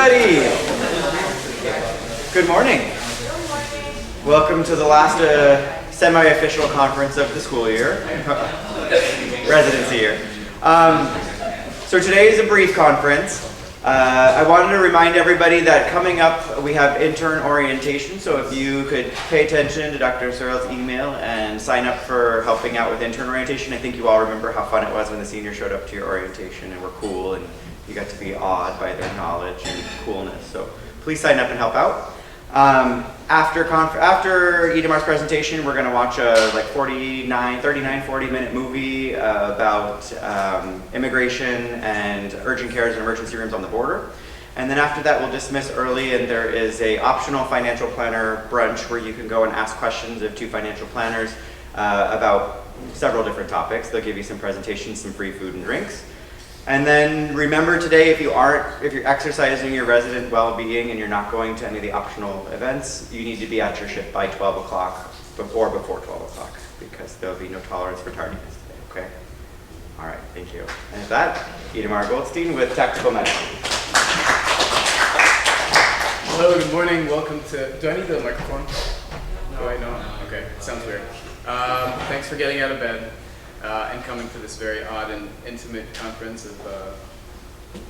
everybody. Good morning. Welcome to the last semi-official conference of the school year, residency year. So today is a brief conference. I wanted to remind everybody that coming up we have intern orientation, so if you could pay attention to Dr. Searle's email and sign up for helping out with intern orientation. I think you all remember how fun it was when the seniors showed up to your orientation and were cool and you got to be awed by their knowledge and coolness. So please sign up and help out. After Itamar's presentation, we're going to watch a 40 minute movie about immigration and urgent cares and emergency rooms on the border. And then after that, we'll dismiss early, and there is a optional financial planner brunch where you can go and ask questions of two financial planners about several different topics. They'll give you some presentations, some free food and drinks. And then remember today, if you're exercising your resident well-being and you're not going to any of the optional events, you need to be at your shift by 12 o'clock or before 12 o'clock because there'll be no tolerance for tardiness today, okay? All right, thank you. And with that, Itamar Goldstein with Tactical Medicine. Hello, good morning, welcome to, do I need the microphone? No, I know? Okay, sounds weird. Thanks for getting out of bed. And coming to this very odd and intimate conference of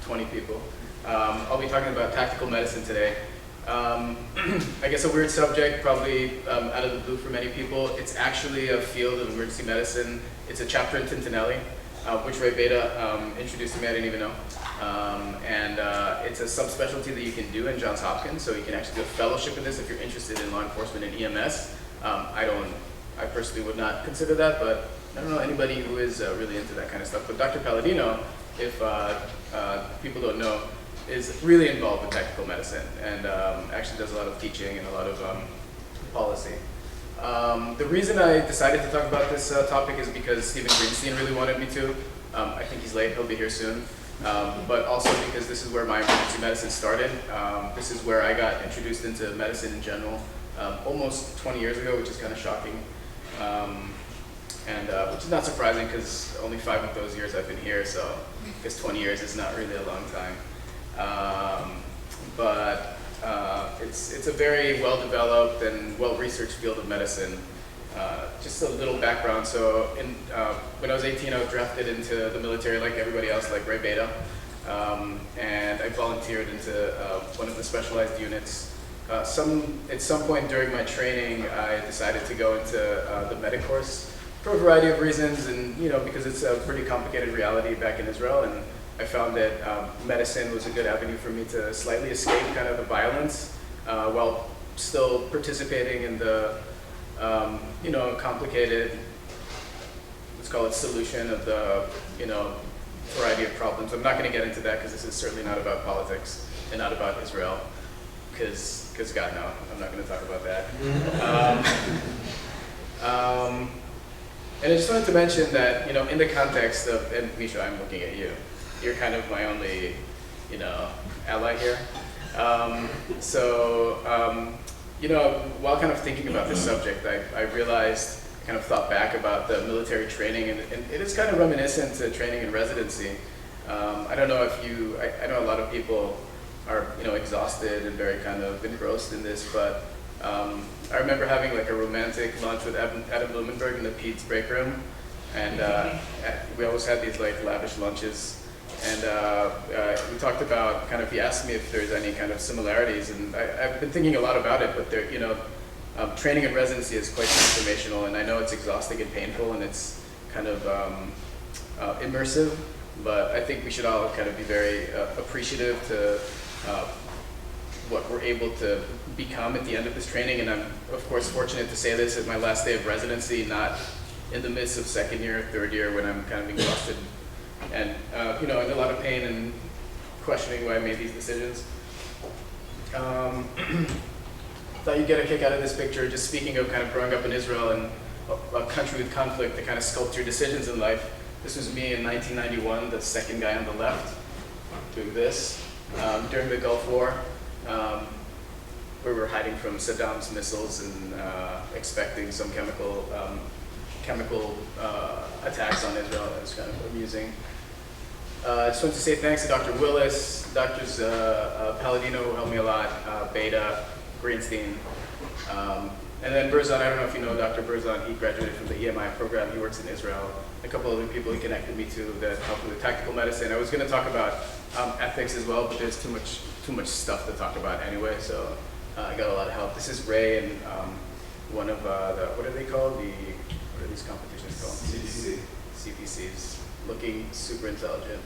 20 people. I'll be talking about tactical medicine today. I guess a weird subject, probably out of the blue for many people. It's actually a field of emergency medicine. It's a chapter in Tintinelli, which Ray Beta introduced to me, I didn't even know. It's a subspecialty that you can do in Johns Hopkins, so you can actually do a fellowship in this if you're interested in law enforcement and EMS. I personally would not consider that, but I don't know anybody who is really into that kind of stuff. But Dr. Palladino, if people don't know, is really involved in tactical medicine and actually does a lot of teaching and a lot of policy. The reason I decided to talk about this topic is because Stephen Greenstein really wanted me to. I think he's late, he'll be here soon. But also because this is where my emergency medicine started. This is where I got introduced into medicine in general almost 20 years ago, which is kind of shocking. Which is not surprising because only 5 of those years I've been here, so I guess 20 years is not really a long time. It's a very well-developed and well-researched field of medicine. Just a little background, so when I was 18 I was drafted into the military like everybody else, like Ray Beta, and I volunteered into one of the specialized units. At some point during my training I decided to go into the medic course for a variety of reasons, and because it's a pretty complicated reality back in Israel, and I found that medicine was a good avenue for me to slightly escape kind of the violence while still participating in the complicated, let's call it, solution of the variety of problems. I'm not going to get into that because this is certainly not about politics and not about Israel, because God, no, I'm not going to talk about that. And I just wanted to mention that, in the context of, and Misha, I'm looking at you. You're kind of my only, ally here. While kind of thinking about this subject, I realized, kind of thought back about the military training, and it is kind of reminiscent to training in residency. I don't know if I know a lot of people are, exhausted and very kind of engrossed in this, but I remember having like a romantic lunch with Adam Blumenberg in the Pete's break room, and we always had these like lavish lunches, and we talked about he asked me if there's any kind of similarities, and I've been thinking a lot about it, but there, training in residency is quite transformational, and I know it's exhausting and painful, and it's kind of immersive, but I think we should all kind of be very appreciative to what we're able to become at the end of this training. And I'm of course fortunate to say this at my last day of residency, not in the midst of second year, third year, when I'm kind of exhausted and in a lot of pain and questioning why I made these decisions. Thought you'd get a kick out of this picture, just speaking of kind of growing up in Israel and a country with conflict that kind of sculpt your decisions in life. This was me in 1991, the second guy on the left, doing this during the Gulf War. We were hiding from Saddam's missiles and expecting some chemical attacks on Israel. It was kind of amusing. I just want to say thanks to Dr. Willis, Drs. Palladino, who helped me a lot, Beta, Greenstein, and then Berzon. I don't know if you know Dr. Berzon. He graduated from the EMI program. He works in Israel. A couple other people he connected me to that helped with tactical medicine. I was going to talk about ethics as well, but there's too much stuff to talk about anyway, so I got a lot of help. This is Ray and one of the, what are they called? What are these competitions called? CPC. CPCs, looking super intelligent.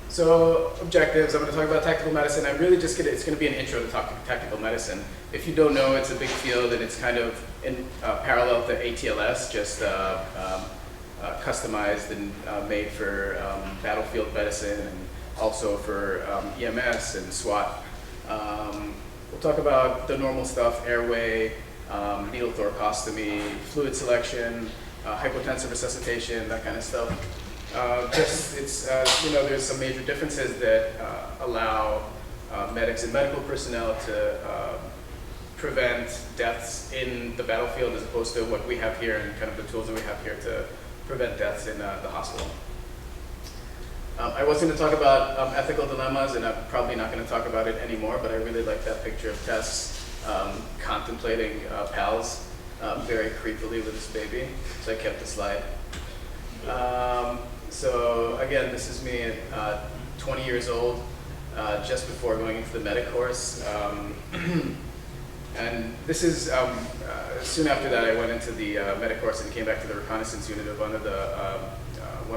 So objectives, I'm going to talk about tactical medicine. I'm really just it's going to be an intro to tactical medicine. If you don't know, it's a big field and it's kind of in parallel to ATLS, just customized and made for battlefield medicine and also for EMS and SWAT. We'll talk about the normal stuff, airway, needle thoracostomy, fluid selection, hypotensive resuscitation, that kind of stuff. There's some major differences that allow medics and medical personnel to prevent deaths in the battlefield as opposed to what we have here and kind of the tools that we have here to prevent deaths in the hospital. I was going to talk about ethical dilemmas, and I'm probably not going to talk about it anymore, but I really like that picture of Tess contemplating PALS very creepily with this baby, so I kept the slide. So again, this is me at 20 years old, just before going into the medic course. And this is, soon after that I went into the medic course and came back to the reconnaissance unit of one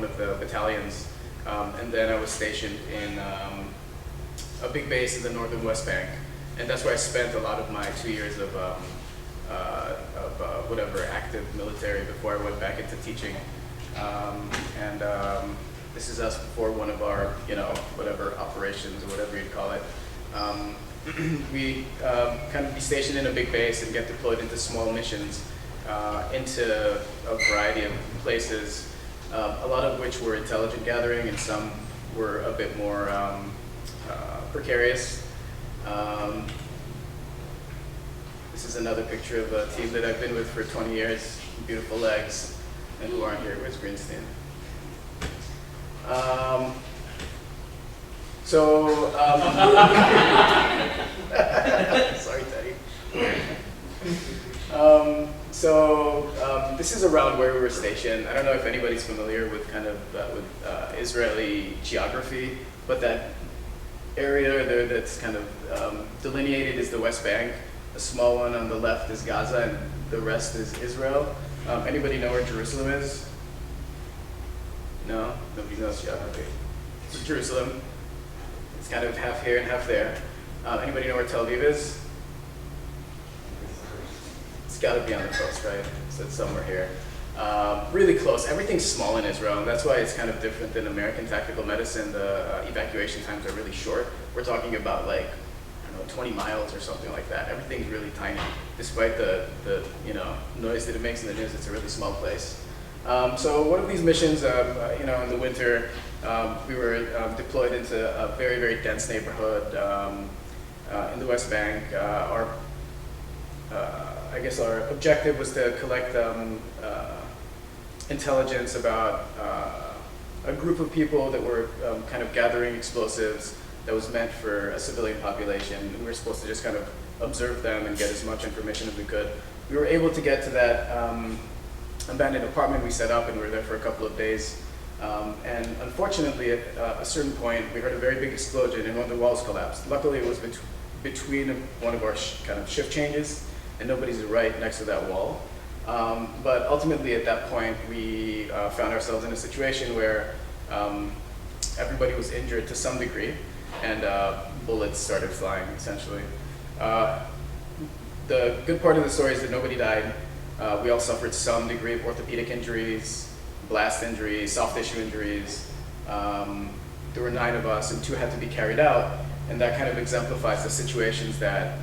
of the battalions. And then I was stationed in a big base in the northern West Bank. And that's where I spent a lot of my 2 years of whatever active military before I went back into teaching. This is us before one of our, whatever operations or whatever you'd call it. We kind of be stationed in a big base and get deployed into small missions into a variety of places, a lot of which were intelligence gathering and some were a bit more precarious. This is another picture of a team that I've been with for 20 years, beautiful legs, and who aren't here. Where's Greenstein? Sorry, Teddy. This is around where we were stationed. I don't know if anybody's familiar with kind of Israeli geography, but that area there that's kind of delineated is the West Bank. A small one on the left is Gaza, and the rest is Israel. Anybody know where Jerusalem is? No? Nobody knows geography. So Jerusalem, it's kind of half here and half there. Anybody know where Tel Aviv is? It's got to be on the coast, right? So it's somewhere here. Really close. Everything's small in Israel, and that's why it's kind of different than American tactical medicine. The evacuation times are really short. We're talking about 20 miles or something like that. Everything's really tiny. Despite the noise that it makes in the news, it's a really small place. So one of these missions, in the winter, we were deployed into a very, very dense neighborhood in the West Bank. Our objective was to collect intelligence about a group of people that were kind of gathering explosives that was meant for a civilian population. And we were supposed to just kind of observe them and get as much information as we could. We were able to get to that abandoned apartment we set up, and we were there for a couple of days. And unfortunately, at a certain point, we heard a very big explosion and one of the walls collapsed. Luckily, it was between one of our kind of shift changes, and nobody's right next to that wall. But ultimately, at that point, we found ourselves in a situation where everybody was injured to some degree, and bullets started flying, essentially. The good part of the story is that nobody died. We all suffered some degree of orthopedic injuries, blast injuries, soft tissue injuries. There were 9 of us, and 2 had to be carried out, and that kind of exemplifies the situations that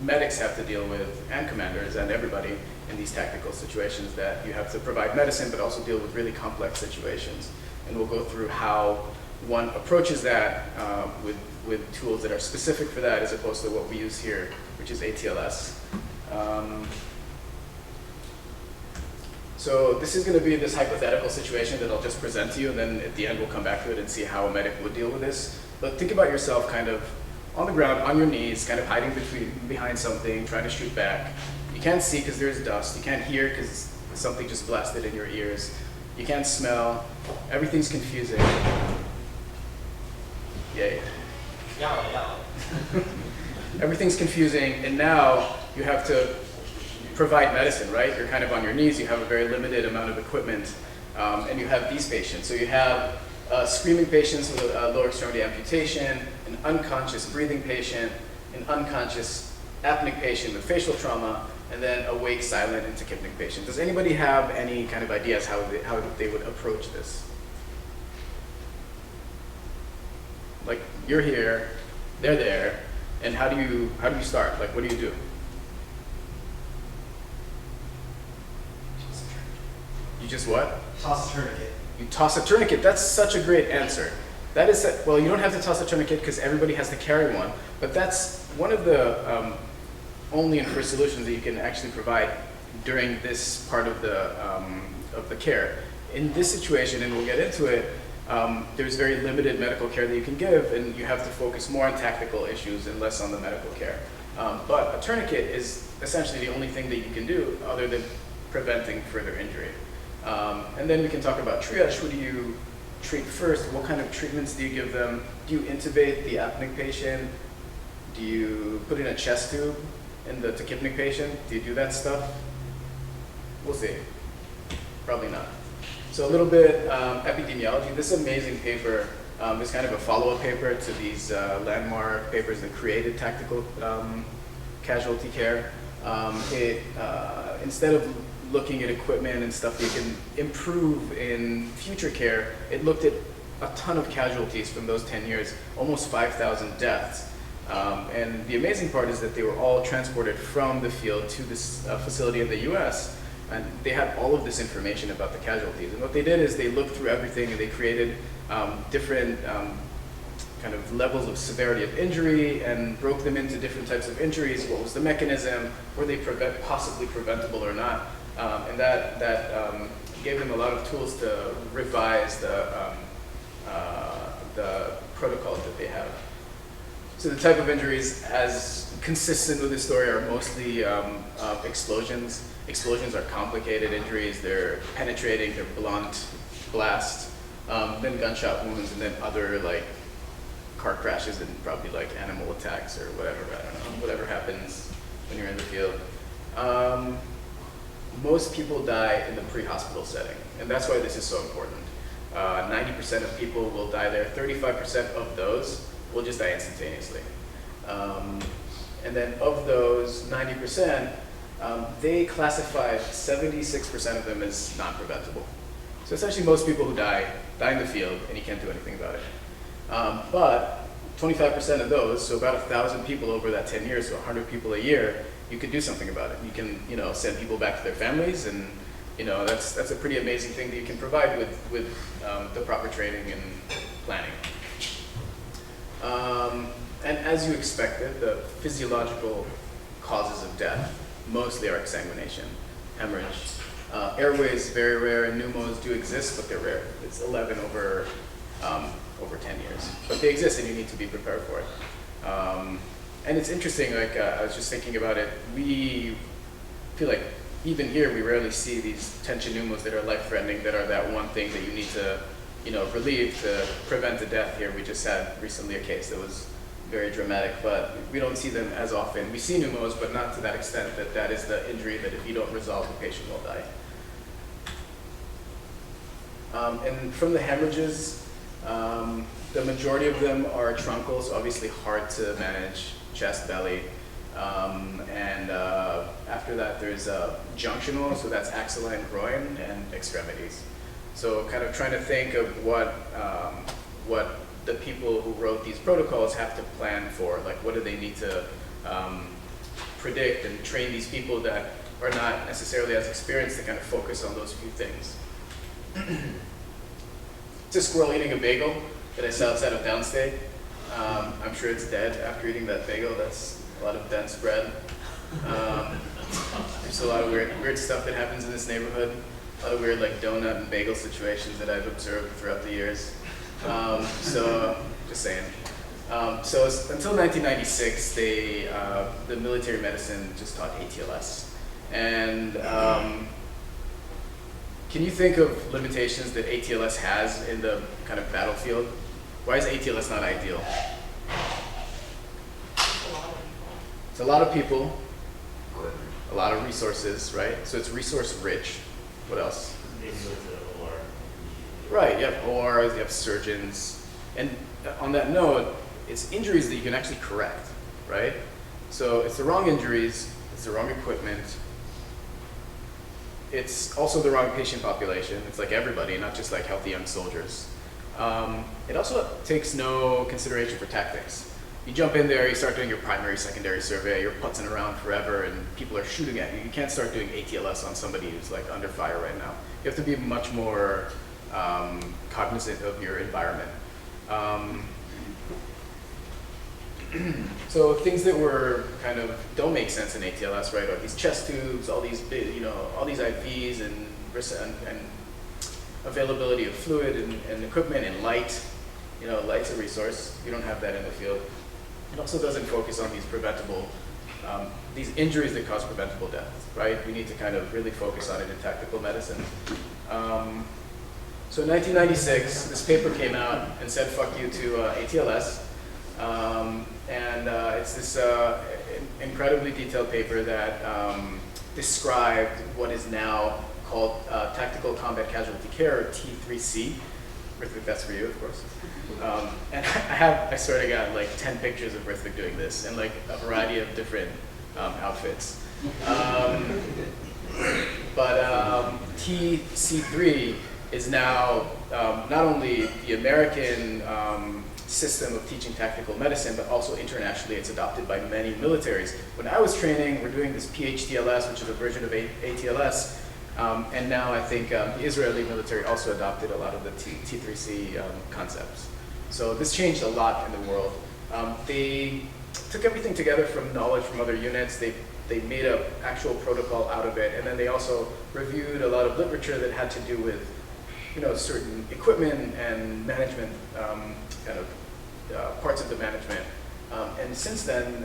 medics have to deal with, and commanders, and everybody in these tactical situations, that you have to provide medicine, but also deal with really complex situations. And we'll go through how one approaches that with tools that are specific for that, as opposed to what we use here, which is ATLS. So this is going to be this hypothetical situation that I'll just present to you, and then at the end we'll come back to it and see how a medic would deal with this. But think about yourself kind of on the ground, on your knees, kind of hiding behind something, trying to shoot back. You can't see because there's dust. You can't hear because something just blasted in your ears. You can't smell. Everything's confusing. Yay. Yeah. Everything's confusing, and now you have to provide medicine, right? You're kind of on your knees, you have a very limited amount of equipment, and you have these patients. So you have screaming patients with a lower extremity amputation, an unconscious breathing patient, an unconscious apneic patient with facial trauma, and then awake, silent, and tachypnic patient. Does anybody have any kind of ideas how they would approach this? Like, you're here, they're there, and how do you start? Like, what do you do? You just what? Toss a tourniquet. You toss a tourniquet. That's such a great answer. That is, well, you don't have to toss a tourniquet because everybody has to carry one, but that's one of the only and first solutions that you can actually provide during this part of the care. In this situation, and we'll get into it, there's very limited medical care that you can give, and you have to focus more on tactical issues and less on the medical care. But a tourniquet is essentially the only thing that you can do other than preventing further injury. And then we can talk about triage. Who do you treat first? What kind of treatments do you give them? Do you intubate the apneic patient? Do you put in a chest tube in the tachypnic patient? Do you do that stuff? We'll see. Probably not. So a little bit epidemiology. This amazing paper is kind of a follow-up paper to these landmark papers that created tactical casualty care. Instead of looking at equipment and stuff that you can improve in future care, it looked at a ton of casualties from those 10 years, almost 5,000 deaths. And the amazing part is that they were all transported from the field to this facility in the US, and they had all of this information about the casualties. And what they did is they looked through everything and they created different kind of levels of severity of injury and broke them into different types of injuries. What was the mechanism? Were they possibly preventable or not? And that gave them a lot of tools to revise the protocols that they have. So the type of injuries, as consistent with the story, are mostly explosions. Explosions are complicated injuries. They're penetrating, they're blunt, blast, then gunshot wounds, and then other like car crashes and probably like animal attacks or whatever, I don't know, whatever happens when you're in the field. Most people die in the pre-hospital setting, and that's why this is so important. 90% of people will die there. 35% of those will just die instantaneously. And then of those 90%, they classified 76% of them as non-preventable. So essentially most people who die in the field, and you can't do anything about it. But 25% of those, so about 1,000 people over that 10 years, so 100 people a year, you could do something about it. You can, send people back to their families, and that's a pretty amazing thing that you can provide with the proper training and planning. And as you expected, the physiological causes of death mostly are exsanguination, hemorrhage. Airway is very rare, and pneumos do exist, but they're rare. It's 11 over 10 years. But they exist, and you need to be prepared for it. And it's interesting, like I was just thinking about it, we feel like even here we rarely see these tension pneumos that are life-threatening, that are that one thing that you need to relieve to prevent a death. Here we just had recently a case that was very dramatic, but we don't see them as often. We see pneumos, but not to that extent that is the injury that if you don't resolve, the patient will die. And from the hemorrhages, the majority of them are truncal, so obviously hard to manage, chest, belly. And after that there's junctional, so that's axilla and groin, and extremities. So kind of trying to think of what the people who wrote these protocols have to plan for, like what do they need to predict and train these people that are not necessarily as experienced to kind of focus on those few things. It's a squirrel eating a bagel that I saw outside of Downstate. I'm sure it's dead after eating that bagel. That's a lot of dense bread. There's a lot of weird stuff that happens in this neighborhood. a lot of weird like donut and bagel situations that I've observed throughout the years. So just saying. So until 1996, the military medicine just taught ATLS. And can you think of limitations that ATLS has in the kind of battlefield? Why is ATLS not ideal? It's a lot of people, a lot of resources, right? So it's resource rich. What else? Right, you have ORs, you have surgeons. And on that note, it's injuries that you can actually correct, right? So it's the wrong injuries, it's the wrong equipment. It's also the wrong patient population. It's like everybody, not just like healthy young soldiers. It also takes no consideration for tactics. You jump in there, you start doing your primary, secondary survey, you're putzing around forever and people are shooting at you. You can't start doing ATLS on somebody who's like under fire right now. You have to be much more cognizant of your environment. So things that were kind of don't make sense in ATLS, right, are these chest tubes, all these big, all these IVs and availability of fluid and equipment and light. Light's a resource. You don't have that in the field. It also doesn't focus on these preventable, these injuries that cause preventable death, right? We need to kind of really focus on it in tactical medicine. So in 1996, this paper came out and said, fuck you to ATLS. It's this incredibly detailed paper that described what is now called Tactical Combat Casualty Care, or T3C. Rithvik, that's for you, of course. And I swear to God, like 10 pictures of Rithvik doing this in like a variety of different outfits. TC3 is now not only the American system of teaching tactical medicine, but also internationally it's adopted by many militaries. When I was training, we're doing this PHTLS, which is a version of ATLS, and now I think the Israeli military also adopted a lot of the T3C concepts. So this changed a lot in the world. They took everything together from knowledge from other units. They made an actual protocol out of it, and then they also reviewed a lot of literature that had to do with certain equipment and management parts of the management. And since then,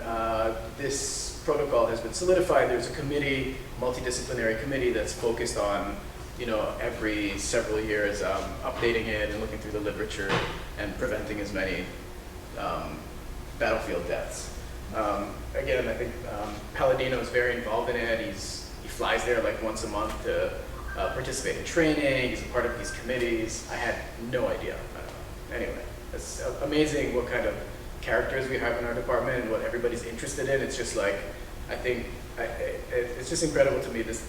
this protocol has been solidified. There's a committee, multidisciplinary committee, that's focused on, every several years updating it and looking through the literature and preventing as many battlefield deaths. Again, I think Palladino is very involved in it. He flies there like once a month to participate in training. He's a part of these committees. I had no idea. Anyway, it's amazing what kind of characters we have in our department and what everybody's interested in. It's just like, I think, it's just incredible to me, this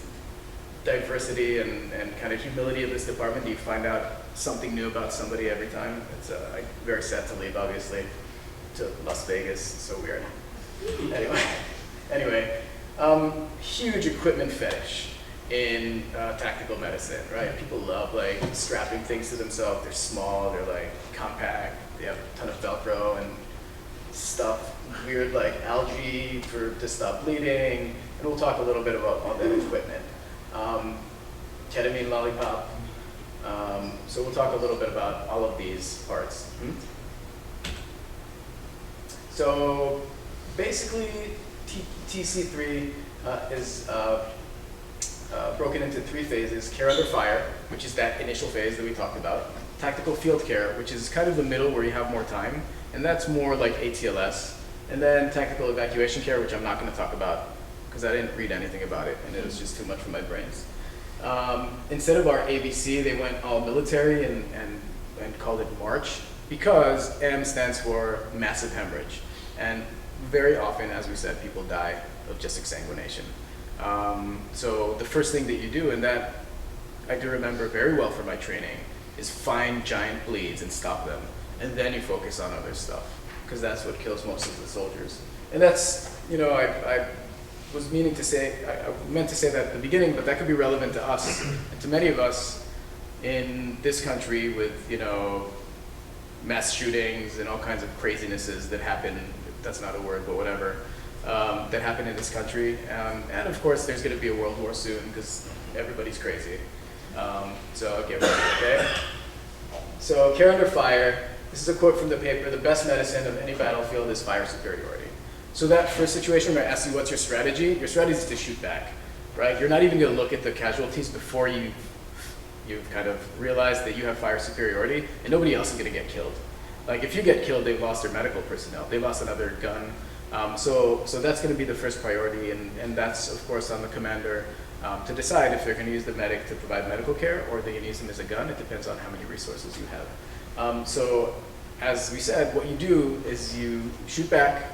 diversity and kind of humility of this department. You find out something new about somebody every time. It's very sad to leave, obviously, to Las Vegas. It's so weird. Anyway, huge equipment fetish in tactical medicine, right? People love like strapping things to themselves. They're small, they're like compact, they have a ton of Velcro and stuff, weird like algae to stop bleeding, and we'll talk a little bit about all that equipment. Ketamine lollipop. So we'll talk a little bit about all of these parts. So basically, TC3 is broken into 3 phases: care under fire, which is that initial phase that we talked about; tactical field care, which is kind of the middle where you have more time, and that's more like ATLS; and then tactical evacuation care, which I'm not going to talk about because I didn't read anything about it and it was just too much for my brains. Instead of our ABC, they went all military and called it MARCH, because M stands for massive hemorrhage, and very often, as we said, people die of just exsanguination. So the first thing that you do, and that I do remember very well from my training, is find giant bleeds and stop them. And then you focus on other stuff, because that's what kills most of the soldiers. And that's, I was meaning to say, I meant to say that at the beginning, but that could be relevant to us, and to many of us in this country with, mass shootings and all kinds of crazinesses that happen, that's not a word, but whatever, that happen in this country. And of course, there's going to be a world war soon because everybody's crazy. So I'll get ready, okay? So care under fire. This is a quote from the paper: "The best medicine of any battlefield is fire superiority." So that first situation where I ask you what's your strategy is to shoot back, right? You're not even going to look at the casualties before you've kind of realized that you have fire superiority, and nobody else is going to get killed. Like if you get killed, they've lost their medical personnel, they lost another gun. So that's going to be the first priority, and that's of course on the commander to decide if they're going to use the medic to provide medical care or they're going to use them as a gun. It depends on how many resources you have. So as we said, what you do is you shoot back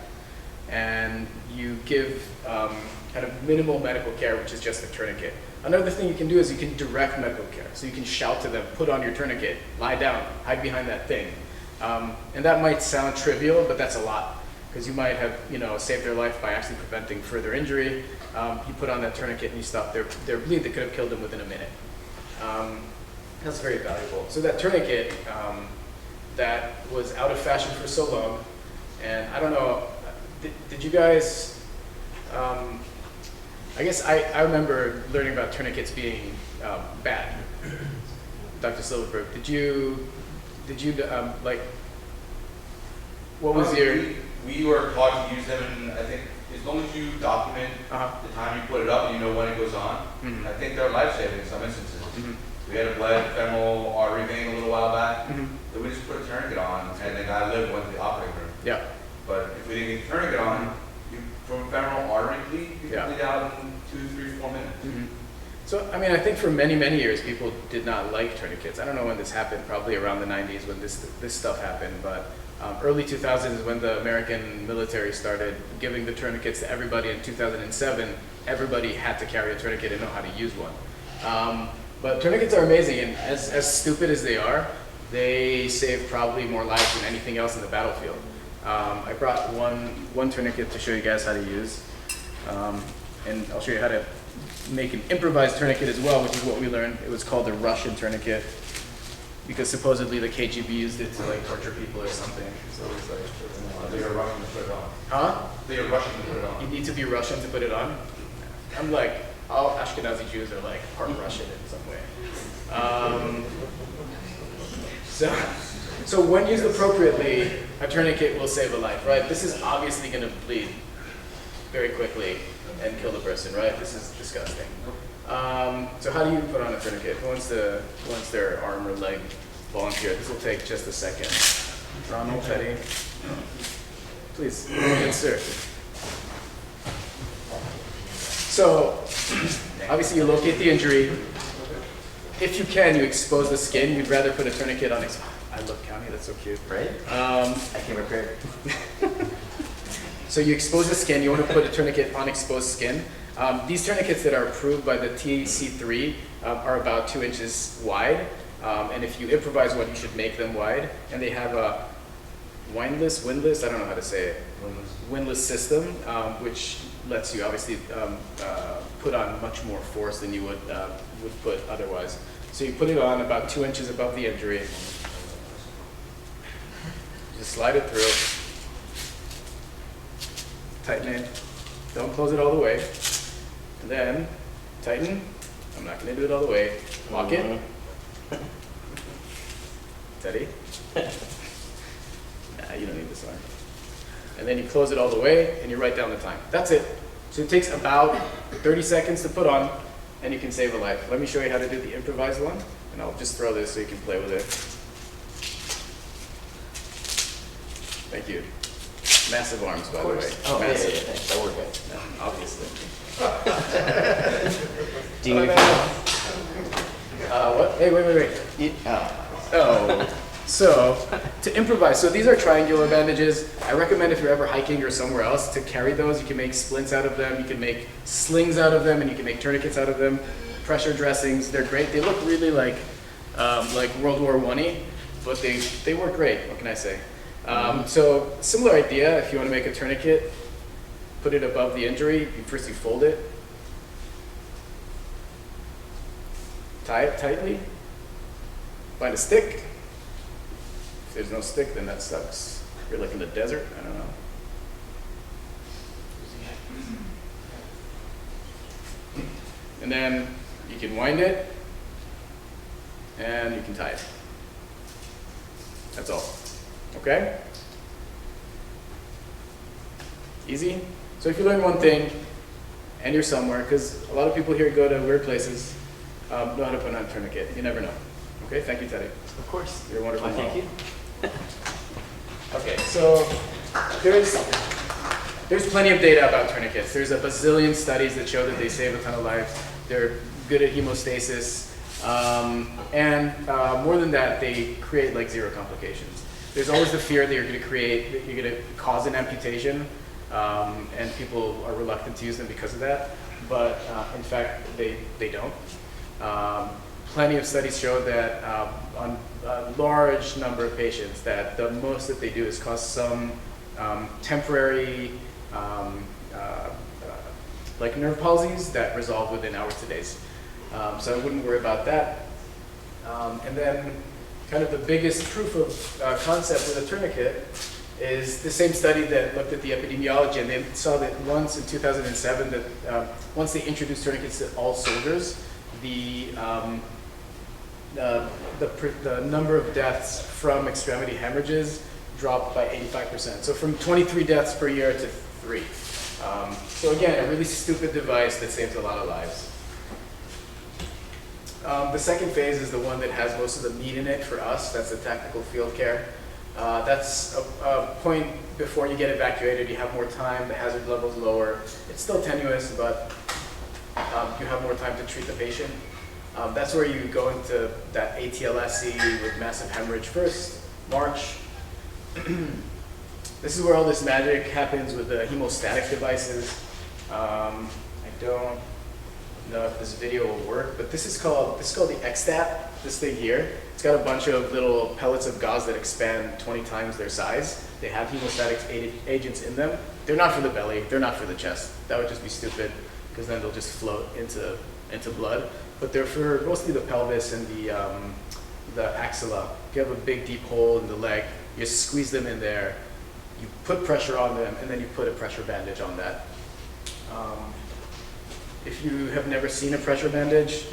and you give kind of minimal medical care, which is just a tourniquet. Another thing you can do is you can direct medical care. So you can shout to them, put on your tourniquet, lie down, hide behind that thing. And that might sound trivial, but that's a lot, because you might have saved their life by actually preventing further injury. You put on that tourniquet and you stop their bleed that could have killed them within a minute. That's very valuable. So that tourniquet that was out of fashion for so long, and I don't know, did you guys, I guess I remember learning about tourniquets being bad. Dr. Silverberg, did you like, what was your... We were taught to use them, and I think as long as you document the time you put it up and you know when it goes on, I think they're life-saving in some instances. We had a bled femoral artery vein a little while back, that we just put a tourniquet on, and the guy lived went to the operating room. Yeah. But if we didn't get the tourniquet on, from femoral artery bleed, you can bleed out in 2, 3, 4 minutes. So, I mean, I think for many, many years, people did not like tourniquets. I don't know when this happened, probably around the 90s when this stuff happened, but early 2000s is when the American military started giving the tourniquets to everybody. In 2007, everybody had to carry a tourniquet and know how to use one. But tourniquets are amazing, and as stupid as they are, they save probably more lives than anything else in the battlefield. I brought one tourniquet to show you guys how to use, and I'll show you how to make an improvised tourniquet as well, which is what we learned. It was called the Russian tourniquet, because supposedly the KGB used it to like torture people or something. So it's like, They are Russian to put it on. huh? They are Russian to put it on. You need to be Russian to put it on? I'm like, all Ashkenazi Jews are like part Russian in some way. So when used appropriately, a tourniquet will save a life, right? This is obviously going to bleed very quickly and kill the person, right? This is disgusting. So how do you put on a tourniquet? Who wants their arm or leg volunteer? This will take just a second. Ronald, Teddy, please, yes, sir. So obviously you locate the injury. If you can, you expose the skin. You'd rather put a tourniquet on. I love County. That's so cute. Right? I came prepared. So you expose the skin. You want to put a tourniquet on exposed skin. These tourniquets that are approved by the TC3 are about 2 inches wide. And if you improvise one, you should make them wide. And they have a windlass, I don't know how to say it, windlass system, which lets you obviously put on much more force than you would put otherwise. So you put it on about 2 inches above the injury. Just slide it through. Tighten it. Don't close it all the way. And then tighten. I'm not going to do it all the way. Lock it. Teddy. Nah, you don't need this arm. And then you close it all the way and you write down the time. That's it. So it takes about 30 seconds to put on and you can save a life. Let me show you how to do the improvised one, and I'll just throw this so you can play with it. Thank you. Massive arms, by the way. Oh, massive. yeah, thanks. That worked good. No, obviously. Do you need what? Hey, wait. Oh. So, to improvise, so these are triangular bandages. I recommend if you're ever hiking or somewhere else to carry those. You can make splints out of them, you can make slings out of them, and you can make tourniquets out of them. Pressure dressings, they're great. They look really like World War I-y, but they work great, what can I say? So, similar idea, if you want to make a tourniquet, put it above the injury. First you fold it, tie it tightly, find a stick. If there's no stick, then that sucks. If you're like in the desert, I don't know. And then you can wind it, and you can tie it. That's all. Okay? Easy? So if you learn one thing, and you're somewhere, because a lot of people here go to weird places, know how to put on a tourniquet. You never know. Okay, thank you, Teddy. Of course. You're a wonderful model. Thank you. Okay, so there's plenty of data about tourniquets. There's a bazillion studies that show that they save a ton of lives. They're good at hemostasis, and more than that, they create like 0 complications. There's always the fear that you're going to cause an amputation, and people are reluctant to use them because of that. But in fact, they don't. Plenty of studies show that on a large number of patients, that the most that they do is cause some temporary like nerve palsies that resolve within hours to days. So I wouldn't worry about that. And then kind of the biggest proof of concept with a tourniquet is the same study that looked at the epidemiology, and they saw that once in 2007, that once they introduced tourniquets to all soldiers, the number of deaths from extremity hemorrhages dropped by 85%. So from 23 deaths per year to 3. So again, a really stupid device that saves a lot of lives. The second phase is the one that has most of the meat in it for us. That's the tactical field care. That's a point before you get evacuated. You have more time, the hazard level is lower. It's still tenuous, but you have more time to treat the patient. That's where you go into that ATLSC with massive hemorrhage first, March. This is where all this magic happens with the hemostatic devices. I don't know if this video will work, but this is called the XStat, this thing here. It's got a bunch of little pellets of gauze that expand 20 times their size. They have hemostatic agents in them. They're not for the belly, they're not for the chest. That would just be stupid, because then they'll just float into blood. But they're for mostly the pelvis and the axilla. If you have a big deep hole in the leg, you squeeze them in there, you put pressure on them, and then you put a pressure bandage on that. If you have never seen a pressure bandage,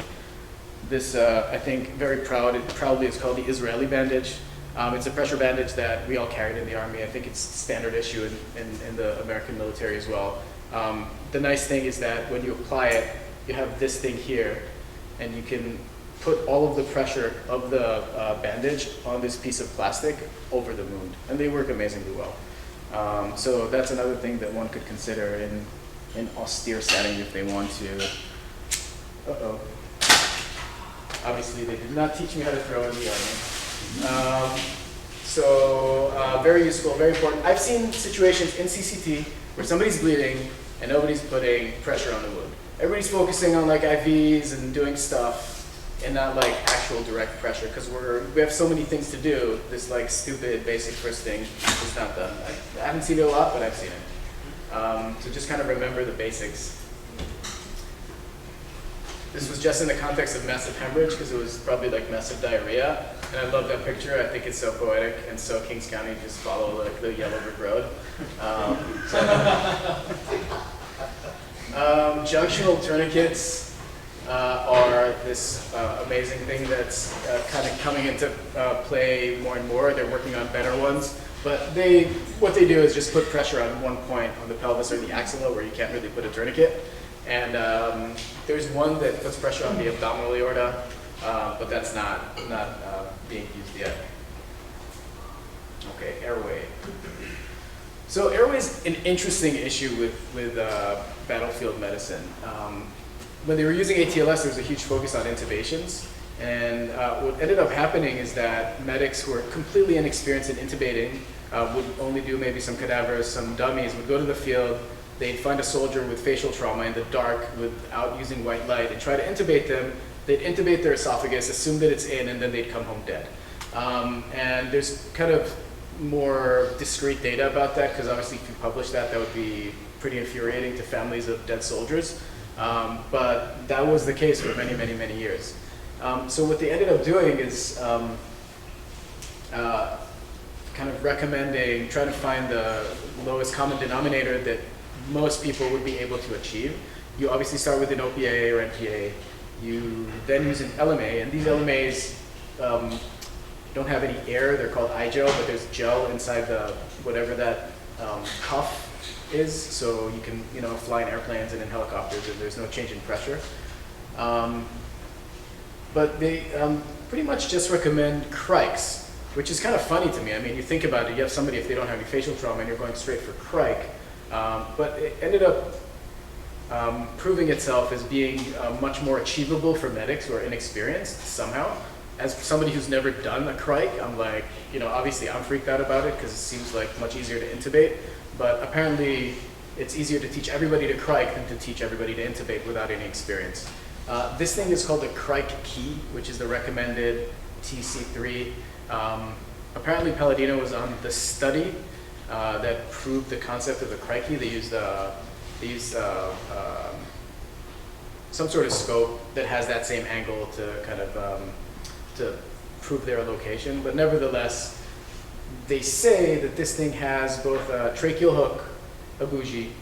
this, I think, very proudly is called the Israeli bandage. It's a pressure bandage that we all carried in the Army. I think it's standard issue in the American military as well. The nice thing is that when you apply it, you have this thing here, and you can put all of the pressure of the bandage on this piece of plastic over the wound, and they work amazingly well. So that's another thing that one could consider in an austere setting if they want to. Uh-oh. Obviously, they did not teach me how to throw in the Army. Very useful, very important. I've seen situations in CCT where somebody's bleeding and nobody's putting pressure on the wound. Everybody's focusing on like IVs and doing stuff and not like actual direct pressure, because we have so many things to do. This like stupid basic first thing is not done. I haven't seen it a lot, but I've seen it. So just kind of remember the basics. This was just in the context of massive hemorrhage, because it was probably like massive diarrhea. And I love that picture. I think it's so poetic, and so Kings County just follow like the yellow brick road. Junctional tourniquets are this amazing thing that's kind of coming into play more and more. They're working on better ones. But what they do is just put pressure on one point on the pelvis or the axilla where you can't really put a tourniquet. And there's one that puts pressure on the abdominal aorta, but that's not being used yet. Okay, Airway. So Airway is an interesting issue with battlefield medicine. When they were using ATLS, there was a huge focus on intubations. And what ended up happening is that medics who were completely inexperienced in intubating would only do maybe some cadavers, some dummies, would go to the field, they'd find a soldier with facial trauma in the dark without using white light and try to intubate them. They'd intubate their esophagus, assume that it's in, and then they'd come home dead. And there's kind of more discrete data about that, because obviously if you publish that, that would be pretty infuriating to families of dead soldiers. But that was the case for many, many, many years. So what they ended up doing is kind of recommending, trying to find the lowest common denominator that most people would be able to achieve. You obviously start with an OPA or NPA. You then use an LMA, and these LMAs don't have any air. They're called I-gel, but there's gel inside the whatever that cuff is, so you can fly in airplanes and in helicopters, and there's no change in pressure. But they pretty much just recommend crikes, which is kind of funny to me. I mean, you think about it, you have somebody, if they don't have any facial trauma, and you're going straight for crike. But it ended up proving itself as being much more achievable for medics who are inexperienced somehow. As somebody who's never done a crike, I'm like, obviously I'm freaked out about it because it seems like much easier to intubate, but apparently it's easier to teach everybody to crike than to teach everybody to intubate without any experience. This thing is called the crike key, which is the recommended TC3. Apparently Palladino was on the study that proved the concept of the crike key. They used some sort of scope that has that same angle to kind of to prove their location, but nevertheless, they say that this thing has both a tracheal hook, a bougie,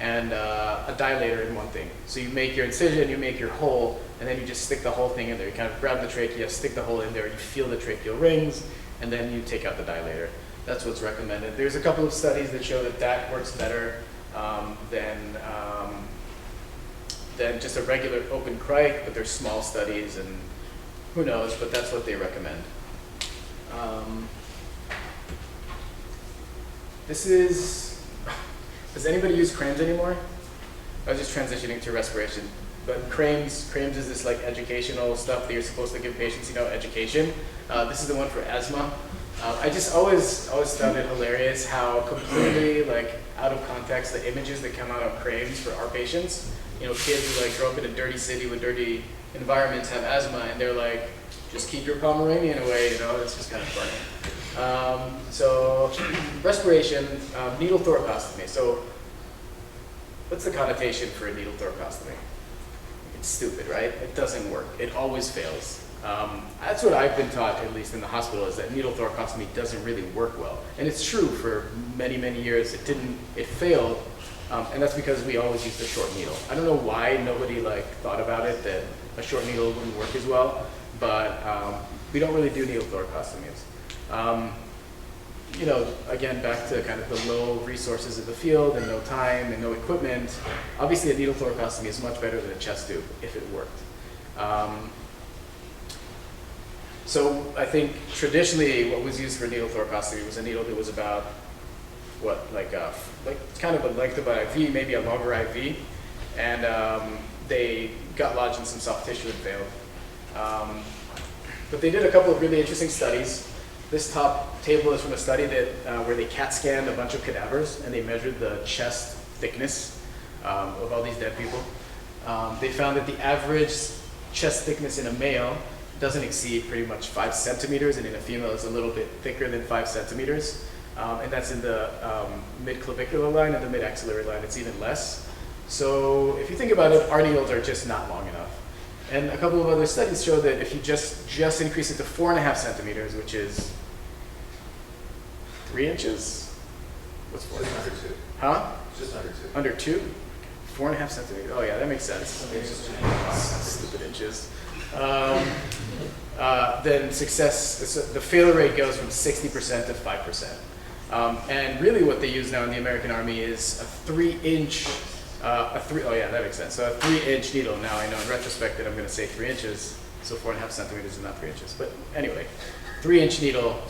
and a dilator in one thing. So you make your incision, you make your hole, and then you just stick the whole thing in there. You kind of grab the trachea, stick the hole in there, you feel the tracheal rings, and then you take out the dilator. That's what's recommended. There's a couple of studies that show that that works better than just a regular open crike, but they're small studies, and who knows, but that's what they recommend. Does anybody use Kranz anymore? I was just transitioning to respiration. But Kranz is this like educational stuff that you're supposed to give patients, education. This is the one for asthma. I just always found it hilarious how completely like out of context the images that come out of Kranz for our patients. Kids who like grow up in a dirty city with dirty environments have asthma, and they're like, just keep your Pomeranian away, it's just kind of funny. So respiration, needle thoracostomy. So what's the connotation for a needle thoracostomy? It's stupid, right? It doesn't work. It always fails. That's what I've been taught, at least in the hospital, is that needle thoracostomy doesn't really work well. And it's true, for many, many years it failed, and that's because we always used a short needle. I don't know why nobody thought about it, that a short needle wouldn't work as well, but we don't really do needle thoracostomies. Again, back to kind of the low resources of the field and no time and no equipment, obviously a needle thoracostomy is much better than a chest tube if it worked. So I think traditionally what was used for needle thoracostomy was a needle that was about, kind of a length of an IV, maybe a longer IV, and they got lodged in some soft tissue and failed. But they did a couple of really interesting studies. This top table is from a study that where they CAT scanned a bunch of cadavers and they measured the chest thickness of all these dead people. They found that the average chest thickness in a male doesn't exceed pretty much 5 centimeters, and in a female is a little bit thicker than 5 centimeters. And that's in the mid-clavicular line, and the mid-axillary line it's even less. So if you think about it, our needles are just not long enough. And a couple of other studies show that if you just increase it to 4.5 centimeters, which is 3 inches? What's 4? Just under 2. Huh? Just under 2. Under 2? 4.5 centimeters. Oh yeah, that makes sense. Stupid inches. Then the failure rate goes from 60% to 5%. And really what they use now in the American Army is a 3-inch, oh yeah, that makes sense. So a 3-inch needle. Now I know in retrospect that I'm going to say 3 inches, so 4.5 centimeters is not 3 inches. But anyway, 3-inch needle,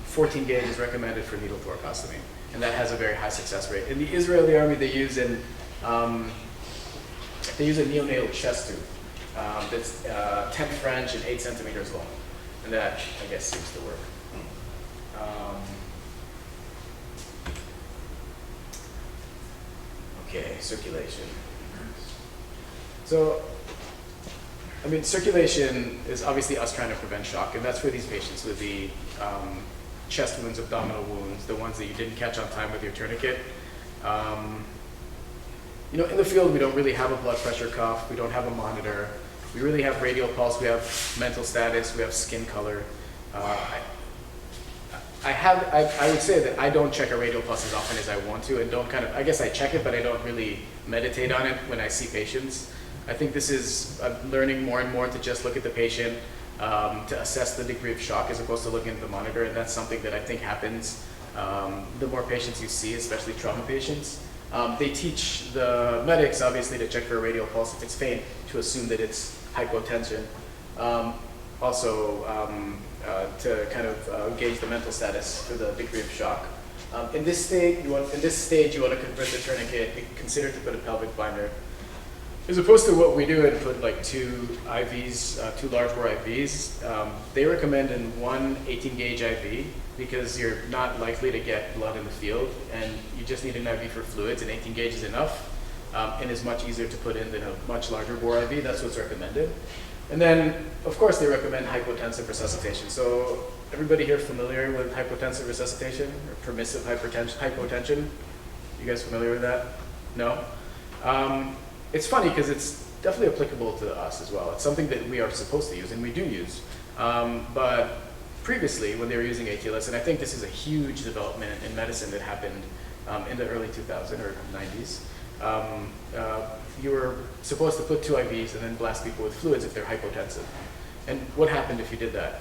14 gauge is recommended for needle thoracostomy, and that has a very high success rate. In the Israeli Army, they use a neonatal chest tube that's 10 French and 8 centimeters long, and that I guess seems to work. Okay, circulation. So, I mean, circulation is obviously us trying to prevent shock, and that's for these patients with the chest wounds, abdominal wounds, the ones that you didn't catch on time with your tourniquet. In the field, we don't really have a blood pressure cuff, we don't have a monitor, we really have radial pulse, we have mental status, we have skin color. I would say that I don't check a radial pulse as often as I want to, and don't I guess I check it, but I don't really meditate on it when I see patients. I think this is, I'm learning more and more to just look at the patient, to assess the degree of shock as opposed to looking at the monitor, and that's something that I think happens the more patients you see, especially trauma patients. They teach the medics, obviously, to check for a radial pulse if it's faint, to assume that it's hypotension. To kind of gauge the mental status for the degree of shock. In this stage, you want to convert the tourniquet. You consider to put a pelvic binder, as opposed to what we do and put like two IVs, two large bore IVs. They recommend in one 18 gauge IV because you're not likely to get blood in the field, and you just need an IV for fluids, and 18 gauge is enough, and is much easier to put in than a much larger bore IV. That's what's recommended. And then, of course, they recommend hypotensive resuscitation. So everybody here familiar with hypotensive resuscitation or permissive hypotension? You guys familiar with that? No? It's funny because it's definitely applicable to us as well. It's something that we are supposed to use, and we do use. But previously, when they were using ATLS, and I think this is a huge development in medicine that happened in the early 2000s or 90s, you were supposed to put two IVs and then blast people with fluids if they're hypotensive. And what happened if you did that?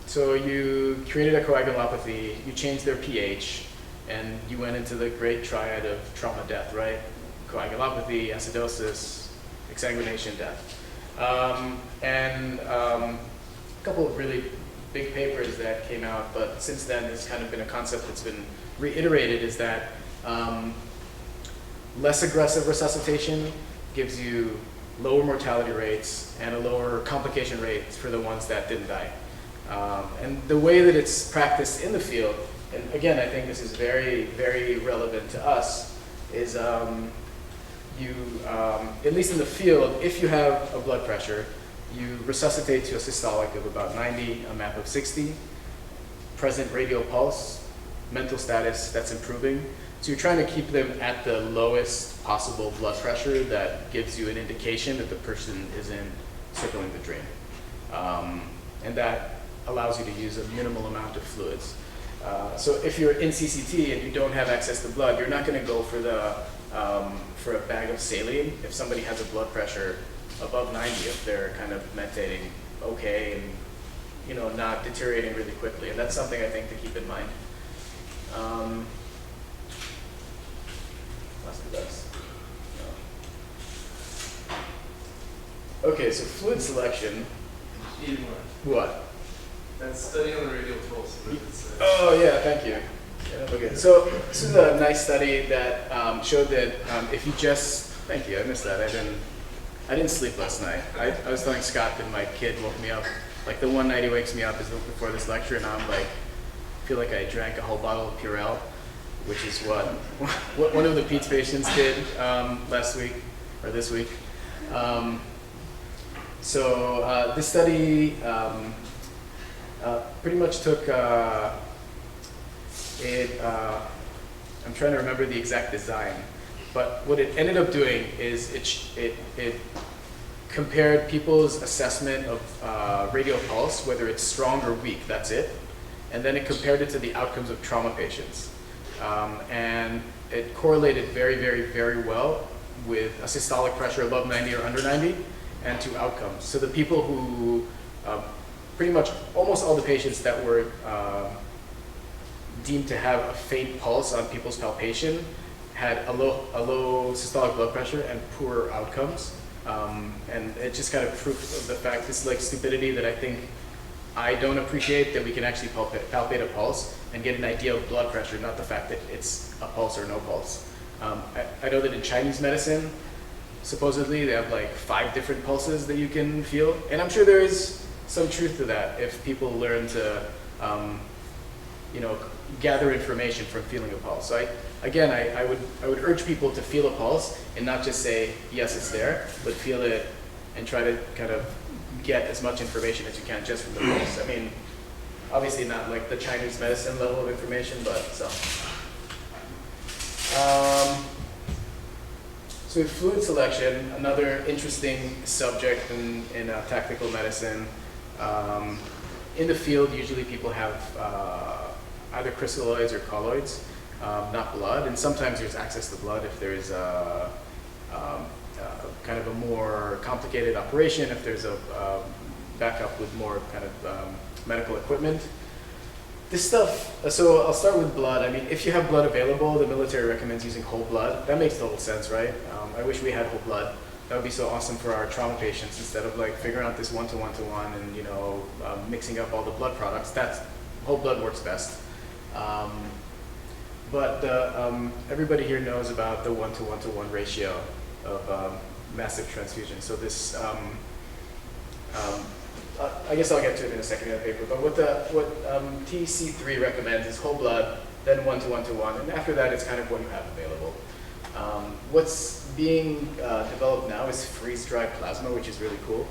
So you created a coagulopathy, you changed their pH, and you went into the great triad of trauma death, right? Coagulopathy, acidosis, exsanguination, death. A couple of really big papers that came out, but since then it's kind of been a concept that's been reiterated, is that less aggressive resuscitation gives you lower mortality rates and a lower complication rate for the ones that didn't die. And the way that it's practiced in the field, and again, I think this is very, very relevant to us, is at least in the field, if you have a blood pressure, you resuscitate to a systolic of about 90, a MAP of 60, present radial pulse, mental status that's improving. So you're trying to keep them at the lowest possible blood pressure that gives you an indication that the person isn't circling the drain. And that allows you to use a minimal amount of fluids. So if you're in CCT and you don't have access to blood, you're not going to go for for a bag of saline if somebody has a blood pressure above 90, if they're kind of mentating okay and not deteriorating really quickly. And that's something I think to keep in mind. Okay, so fluid selection. Need more. What? That study on the radial pulse. Oh yeah, thank you. Yeah, okay. So this is a nice study that showed that if you just, thank you, I missed that. I didn't sleep last night. I was telling Scott that my kid woke me up. Like the one night he wakes me up is before this lecture, and I'm like, feel like I drank a whole bottle of Purell, which is what one of the PEDS patients did last week or this week. So this study pretty much took I'm trying to remember the exact design, but what it ended up doing is it compared people's assessment of radial pulse, whether it's strong or weak, that's it, and then it compared it to the outcomes of trauma patients. And it correlated very, very, very well with a systolic pressure above 90 or under 90 and to outcomes. So the people who, pretty much almost all the patients that were deemed to have a faint pulse on people's palpation had a low systolic blood pressure and poor outcomes. And it just kind of proof of the fact, this like stupidity that I think I don't appreciate, that we can actually palpate a pulse and get an idea of blood pressure, not the fact that it's a pulse or no pulse. I know that in Chinese medicine, supposedly they have like 5 different pulses that you can feel, and I'm sure there is some truth to that if people learn to, gather information from feeling a pulse. So I would urge people to feel a pulse and not just say yes, it's there, but feel it and try to kind of get as much information as you can just from the pulse. I mean, obviously not like the Chinese medicine level of information, but so. So fluid selection, another interesting subject in tactical medicine. In the field, usually people have either crystalloids or colloids, not blood, and sometimes there's access to blood if there's kind kind of a more complicated operation, if there's a backup with more kind of medical equipment. This stuff, so I'll start with blood. I mean, if you have blood available, the military recommends using whole blood. That makes total sense, right? I wish we had whole blood. That would be so awesome for our trauma patients, instead of like figuring out this one-to-one-to-one and, you know, mixing up all the blood products. That's, whole blood works best. But everybody here knows about the one-to-one-to-one ratio of massive transfusion. So this, I guess I'll get to it in a second in the paper, but what TC3 recommends is whole blood, then one-to-one-to-one, and after that it's kind of what you have available. What's being developed now is freeze-dried plasma, which is really cool.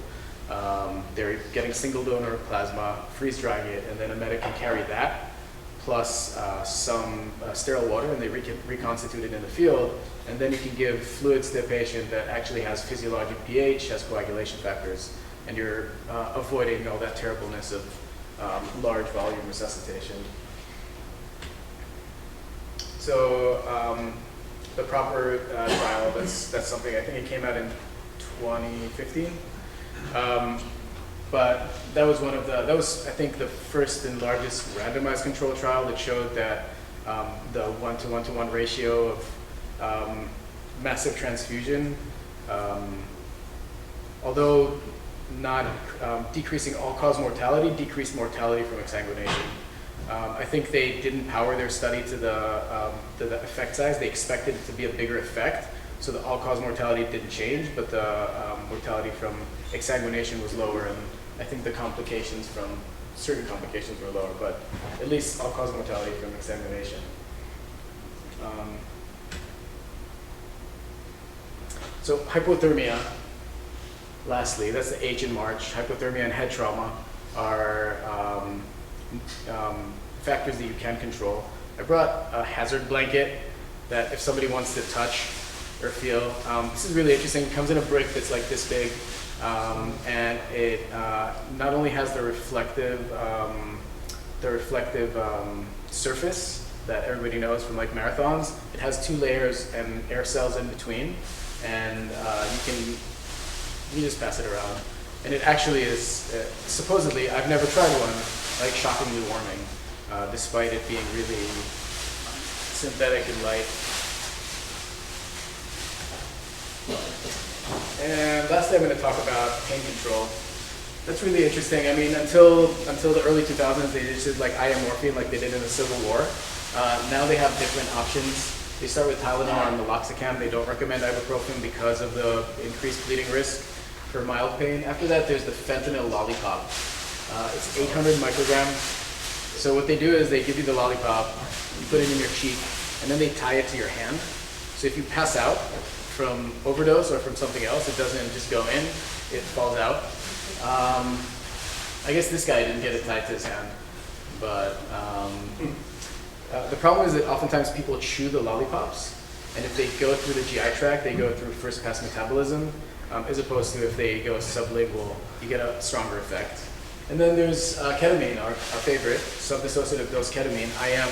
They're getting single donor plasma, freeze-drying it, and then a medic can carry that, plus some sterile water, and they reconstitute it in the field, and then you can give fluids to the patient that actually has physiologic pH, has coagulation factors, and you're avoiding all that terribleness of large volume resuscitation. So the proper trial, that's something, I think it came out in 2015. But that was that was, I think, the first and largest randomized control trial that showed that the one-to-one-to-one ratio of massive transfusion, although not decreasing all-cause mortality, decreased mortality from exsanguination. I think they didn't power their study to the effect size. They expected it to be a bigger effect, so the all-cause mortality didn't change, but the mortality from exsanguination was lower, and I think the complications from certain complications were lower, but at least all-cause mortality from exsanguination. So hypothermia, lastly, that's the H in March. Hypothermia and head trauma are factors that you can control. I brought a hazard blanket that if somebody wants to touch or feel, this is really interesting. It comes in a brick that's like this big, and it not only has the reflective surface that everybody knows from like marathons, it has 2 layers and air cells in between, and you just pass it around. And it actually is, supposedly, I've never tried one, like shockingly warming, despite it being really synthetic and light. And lastly, I'm going to talk about pain control. That's really interesting. I mean, until the early 2000s, they just did like IM morphine like they did in the Civil War. Now they have different options. They start with Tylenol and meloxicam. They don't recommend ibuprofen because of the increased bleeding risk for mild pain. After that, there's the fentanyl lollipop. It's 800 micrograms. So what they do is they give you the lollipop, you put it in your cheek, and then they tie it to your hand. So if you pass out from overdose or from something else, it doesn't just go in, it falls out. I guess this guy didn't get it tied to his hand, but the problem is that oftentimes people chew the lollipops, and if they go through the GI tract, they go through first pass metabolism, as opposed to if they go sublingual, you get a stronger effect. And then there's ketamine, our favorite, subdissociative dose ketamine, IM.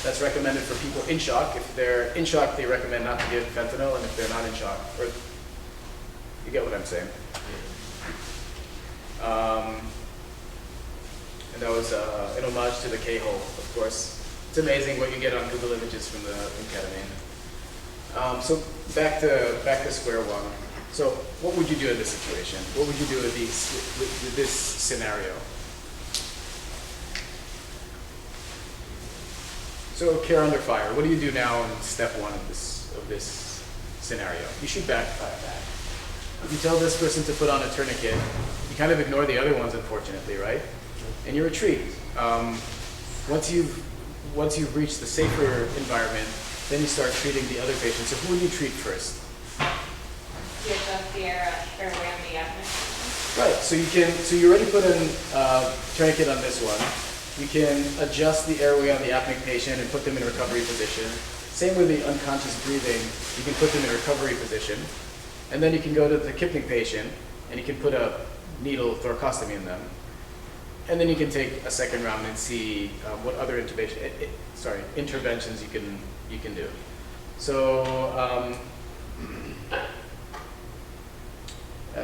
That's recommended for people in shock. If they're in shock, they recommend not to give fentanyl, and if they're not in shock, or you get what I'm saying. And that was an homage to the K-hole, of course. It's amazing what you get on Google Images from the ketamine. So back to square one. So what would you do in this situation? What would you do with this scenario? So care under fire. What do you do now in step one of this scenario? You shoot back, fire back. If you tell this person to put on a tourniquet, you kind of ignore the other ones, unfortunately, right? And you retreat. Once you've reached the safer environment, then you start treating the other patients. So who would you treat first? You adjust the airway on the apnea. Right. So you already put in tourniquet on this one. You can adjust the airway on the apneic patient and put them in recovery position. Same with the unconscious breathing. You can put them in recovery position. And then you can go to the Kipling patient and you can put a needle thoracostomy in them. And then you can take a second round and see what other interventions you can do. So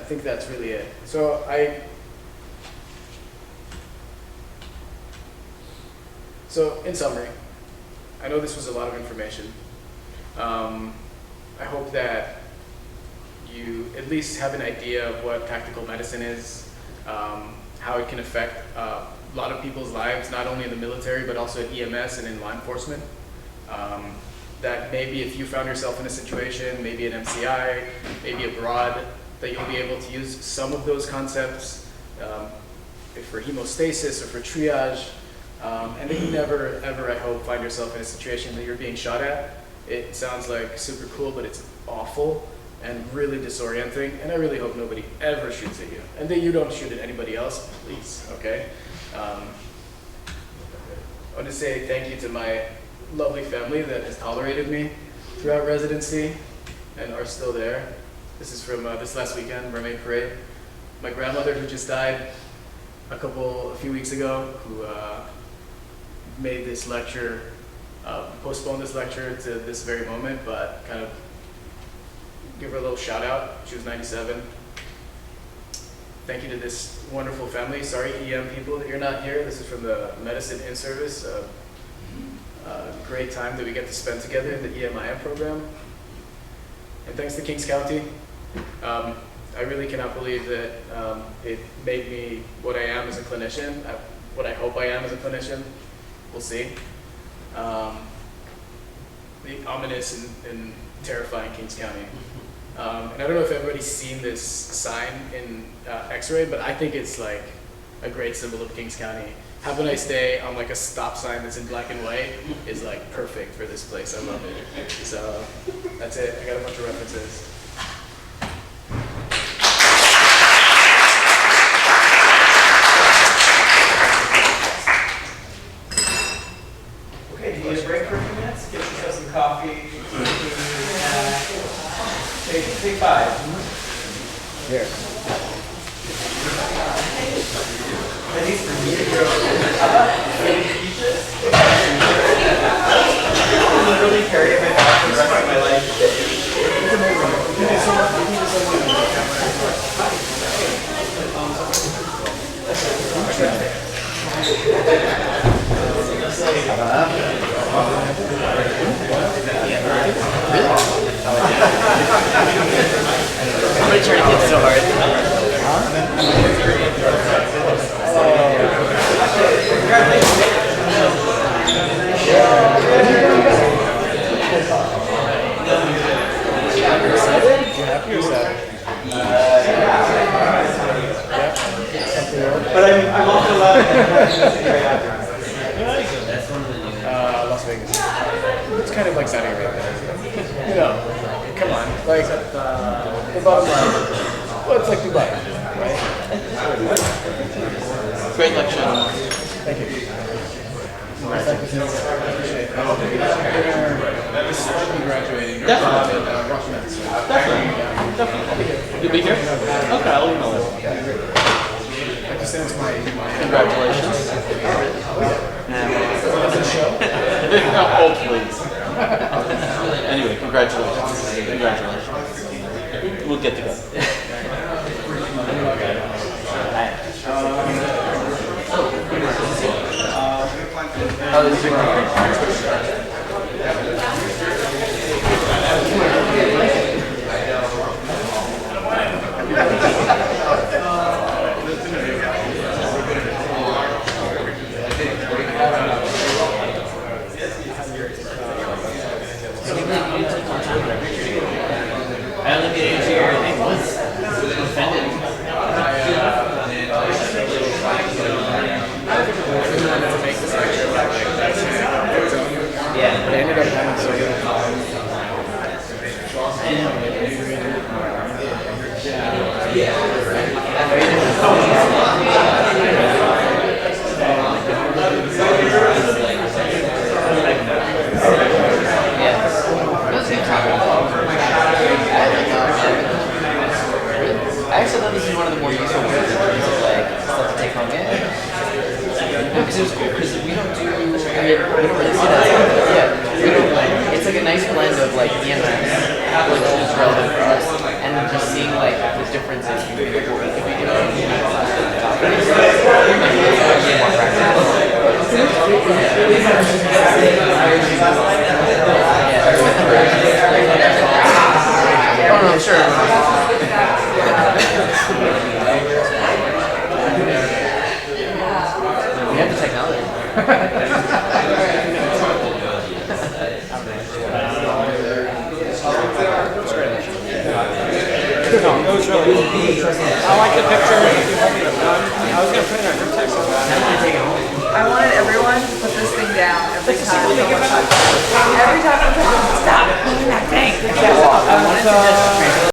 think that's really it. So in summary, I know this was a lot of information. I hope that you at least have an idea of what tactical medicine is, how it can affect a lot of people's lives, not only in the military, but also at EMS and in law enforcement. That maybe if you found yourself in a situation, maybe at MCI, maybe abroad, that you'll be able to use some of those concepts for hemostasis or for triage, and that you never, ever, I hope, find yourself in a situation that you're being shot at. It sounds like super cool, but it's awful and really disorienting, and I really hope nobody ever shoots at you, and that you don't shoot at anybody else, please, okay? I want to say thank you to my lovely family that has tolerated me throughout residency and are still there. This is from this last weekend, Mermaid Parade. My grandmother, who just died a few weeks ago, who made this lecture, postponed this lecture to this very moment, but kind of give her a little shout out. She was 97. Thank you to this wonderful family. Sorry, EM people, that you're not here. This is from the medicine in-service. Great time that we get to spend together in the EMIM program. And thanks to Kings County. I really cannot believe that it made me what I am as a clinician, what I hope I am as a clinician. We'll see. The ominous and terrifying Kings County. And I don't know if everybody's seen this sign in X-ray, but I think it's like a great symbol of Kings County. Have a nice day on like a stop sign that's in black and white is like perfect for this place. I love it. So that's it. I got a bunch of references. Okay, do you need a break for a few minutes? Get yourself some coffee. Take 5. Here. Ready for me to go? I'm really carry it my back for the rest of my life. It's I'm gonna try to hit so hard. But I'm also allowed Las Vegas. It's kind of like Saudi Arabia. You know, come on. Like, the bottom line. Well, it's like Dubai, right? Great lecture. Thank you. Appreciate it. I'll be graduating. Definitely. Definitely. Definitely. You'll be here? Okay, I'll email it. I just sent it to my Congratulations. Oh, please. Anyway, congratulations. Congratulations. We'll get together. How is it? I only get into your thing once. Offended. Yeah. But I ended up having so I actually thought this is one of the more useful words like stuff to take home. Because it was cool because we don't really see that. Yeah, we don't. It's like a nice blend of like EMS, which is relevant for us, and just seeing like the differences between like what we could be doing and maybe more practical. Oh no, sure. We have the technology. No, it was really good. I like the picture. I was going to put it in our group text. I wanted everyone to put this thing down every time. Every time I'm stop doing that thing. I wanted to just